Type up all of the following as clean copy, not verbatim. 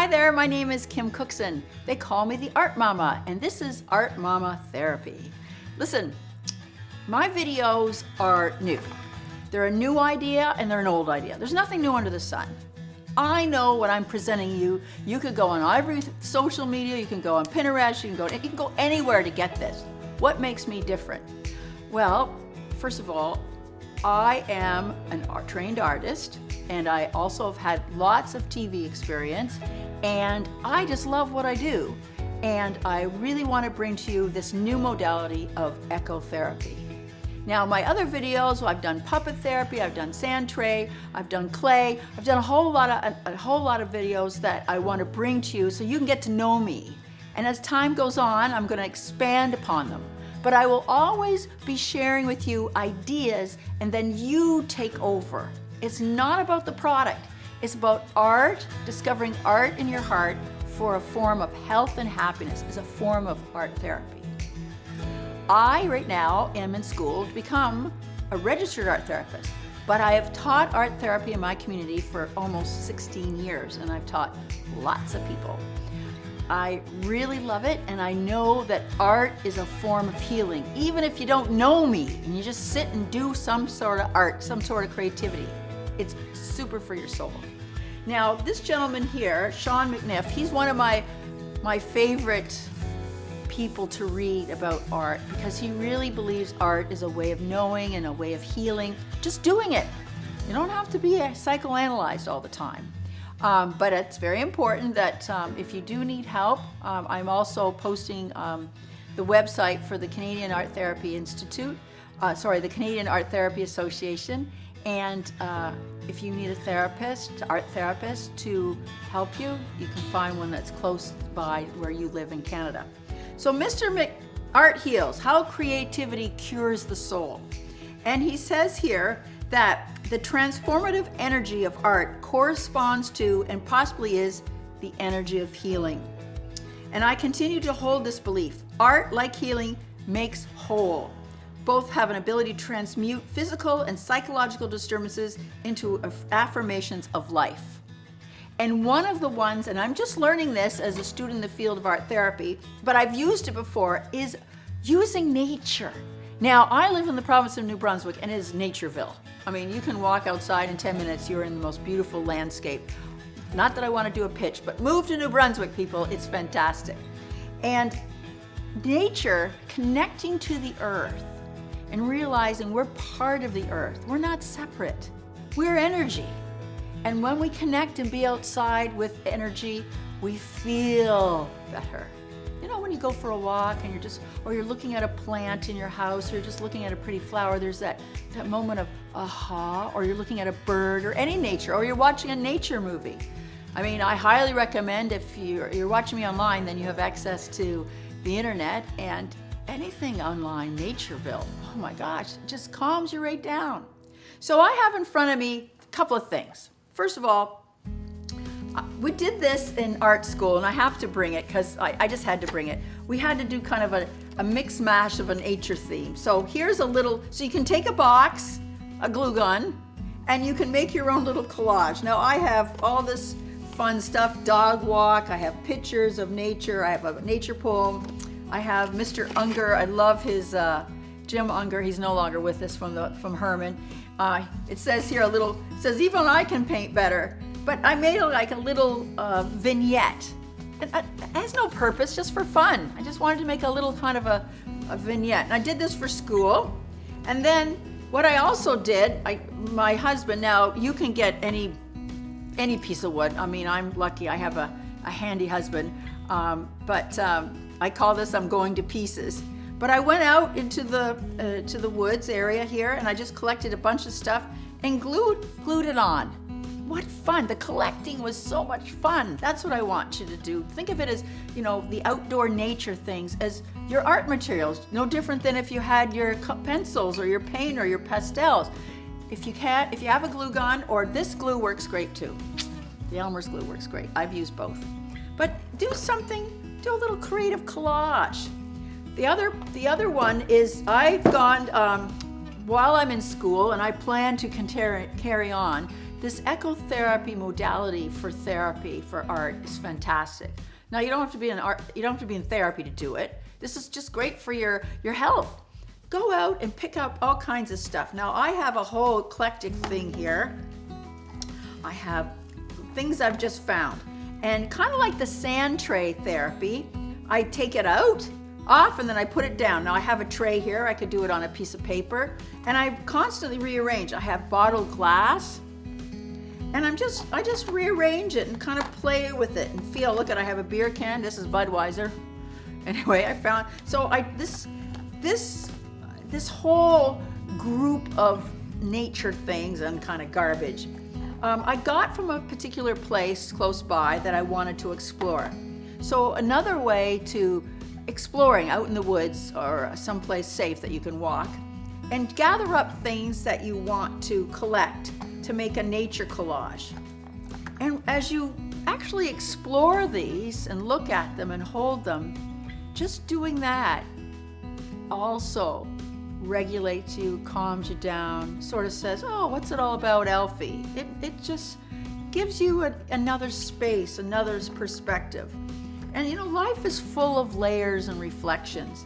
Hi there, my name is Kim Cookson. They call me the Art Mama, and this is Art Mama Therapy. Listen, my videos are new. They're a new idea and they're an old idea. There's nothing new under the sun. I know what I'm presenting you. You could go on every social media, you can go on Pinterest, you can go anywhere to get this. What makes me different? Well, first of all, I am a trained artist, and I also have had lots of TV experience, and I just love what I do. And I really want to bring to you this new modality of ecotherapy. Now, my other videos, I've done puppet therapy, I've done sand tray, I've done clay, I've done a whole lot of videos that I want to bring to you so you can get to know me. And as time goes on, I'm going to expand upon them. But I will always be sharing with you ideas, and then you take over. It's not about the product. It's about art, discovering art in your heart for a form of health and happiness, as a form of art therapy. I, right now, am in school to become a registered art therapist, but I have taught art therapy in my community for almost 16 years, and I've taught lots of people. I really love it, and I know that art is a form of healing. Even if you don't know me and you just sit and do some sort of art, some sort of creativity, it's super for your soul. Now, this gentleman here, Sean McNiff, he's one of my favorite people to read about art, because he really believes art is a way of knowing and a way of healing, just doing it. You don't have to be psychoanalyzed all the time. But it's very important that if you do need help, I'm also posting the website for the Canadian Art Therapy Institute, the Canadian Art Therapy Association, and if you need a art therapist to help you, you can find one that's close by where you live in Canada. So Mr. Art Heals, How Creativity Cures the Soul. And he says here that the transformative energy of art corresponds to and possibly is the energy of healing. And I continue to hold this belief. Art, like healing, makes whole. Both have an ability to transmute physical and psychological disturbances into affirmations of life. And one of the ones, and I'm just learning this as a student in the field of art therapy, but I've used it before, is using nature. Now, I live in the province of New Brunswick, and it is Natureville. I mean, you can walk outside in 10 minutes, you're in the most beautiful landscape. Not that I want to do a pitch, but move to New Brunswick, people, it's fantastic. And nature, connecting to the earth and realizing we're part of the earth. We're not separate. We're energy. And when we connect and be outside with energy, we feel better. You know, when you go for a walk and you're looking at a plant in your house, or you're just looking at a pretty flower, there's that moment of aha, or you're looking at a bird or any nature, or you're watching a nature movie. I mean, I highly recommend, if you're watching me online, then you have access to the internet, and anything online, Natureville, oh my gosh, it just calms you right down. So I have in front of me a couple of things. First of all, we did this in art school, and I have to bring it because I just had to bring it. We had to do kind of a mix mash of a nature theme. So here's so you can take a box, a glue gun, and you can make your own little collage. Now I have all this fun stuff, dog walk, I have pictures of nature, I have a nature poem, I have Mr. Unger, I love his, Jim Unger, he's no longer with us from Herman. It says here it says, even I can paint better. But I made like a little vignette. It has no purpose, just for fun. I just wanted to make a little kind of a vignette. And I did this for school. And then what I also did, my husband, now you can get any piece of wood. I mean, I'm lucky, I have a handy husband. But I call this I'm going to pieces. But I went out into the woods area here, and I just collected a bunch of stuff and glued it on. What fun. The collecting was so much fun. That's what I want you to do. Think of it as, the outdoor nature things as your art materials. No different than if you had your pencils or your paint or your pastels. If you have a glue gun, or this glue works great too. The Elmer's glue works great. I've used both. But do a little creative collage. The other one is I've gone, while I'm in school, and I plan to carry on, This ecotherapy modality for therapy for art is fantastic. Now you don't have to be in therapy to do it. This is just great for your health. Go out and pick up all kinds of stuff. Now I have a whole eclectic thing here. I have things I've just found. And kind of like the sand tray therapy, I take it off and then I put it down. Now I have a tray here, I could do it on a piece of paper, and I constantly rearrange. I have bottled glass, and I just rearrange it and kind of play with it and feel. Look at, I have a beer can, this is Budweiser. Anyway, I found, so this whole group of nature things and kind of garbage, I got from a particular place close by that I wanted to explore. So another way to exploring out in the woods or someplace safe that you can walk and gather up things that you want to collect to make a nature collage. And as you actually explore these and look at them and hold them, just doing that also regulates you, calms you down, sort of says, oh, what's it all about, Alfie? It just gives you another space, another perspective. And you know, life is full of layers and reflections.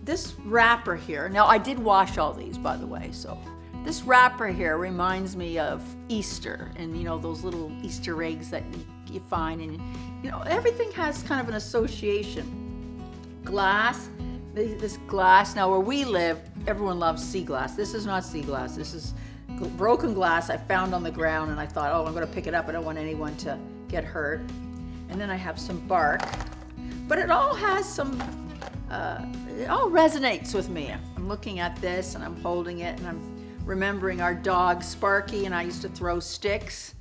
This wrapper here, now I did wash all these, by the way, so this wrapper here reminds me of Easter and, you know, those little Easter eggs that you find, and you know, everything has kind of an association. Glass, this glass, now where we live, everyone loves sea glass. This is not sea glass. This is broken glass I found on the ground, and I thought, oh, I'm going to pick it up. I don't want anyone to get hurt. And then I have some bark, but it all has some, it all resonates with me. I'm looking at this and I'm holding it and I'm remembering our dog Sparky, and I used to throw sticks.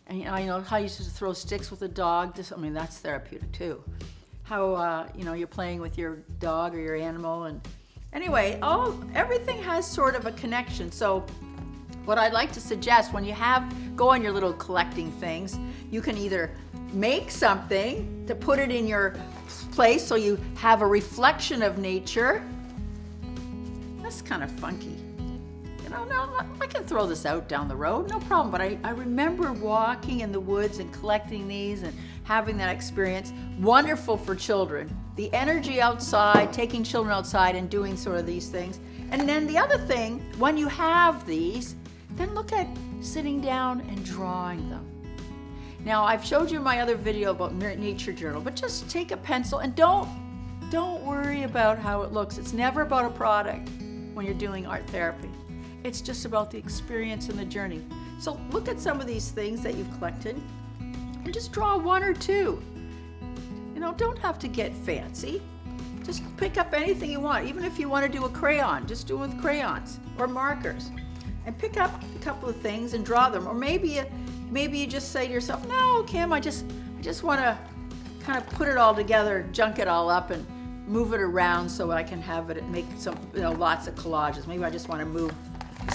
And you know how I used to throw sticks with a dog. I mean, that's therapeutic too. How you know, you're playing with your dog or your animal, and anyway, everything has sort of a connection. So what I'd like to suggest, when you go on your little collecting things, you can either make something to put it in your place so you have a reflection of nature. That's kind of funky. You know, no, I can throw this out down the road, no problem. But I remember walking in the woods and collecting these and having that experience. Wonderful for children. The energy outside, taking children outside and doing sort of these things. And then the other thing, when you have these, then look at sitting down and drawing them. Now, I've showed you my other video about nature journal, but just take a pencil and don't worry about how it looks. It's never about a product when you're doing art therapy. It's just about the experience and the journey. So look at some of these things that you've collected and just draw one or two. You know, don't have to get fancy. Just pick up anything you want. Even if you want to do a crayon, just do it with crayons or markers. And pick up a couple of things and draw them. Or maybe you just say to yourself, no, Kim, I just want to kind of put it all together, junk it all up and move it around so I can have it, make some, you know, lots of collages. Maybe I just want to move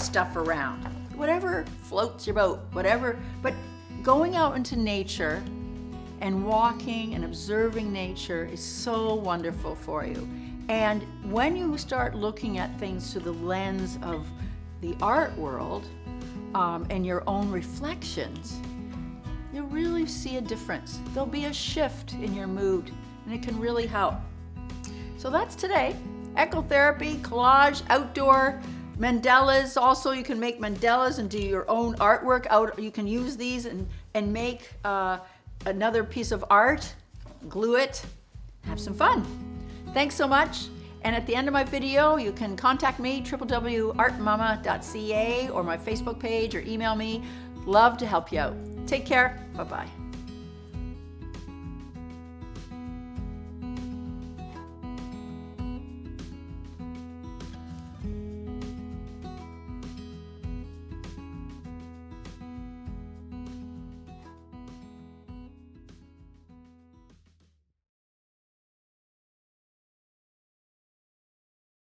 stuff around. Whatever floats your boat, whatever. But going out into nature and walking and observing nature is so wonderful for you. And when you start looking at things through the lens of the art world and your own reflections, you'll really see a difference. There'll be a shift in your mood, and it can really help. So that's today. Ecotherapy, collage, outdoor, mandalas. Also, you can make mandalas and do your own artwork out. You can use these and make another piece of art, glue it, have some fun. Thanks so much. And at the end of my video, you can contact me, www.artmama.ca, or my Facebook page, or email me. Love to help you out. Take care. Bye-bye.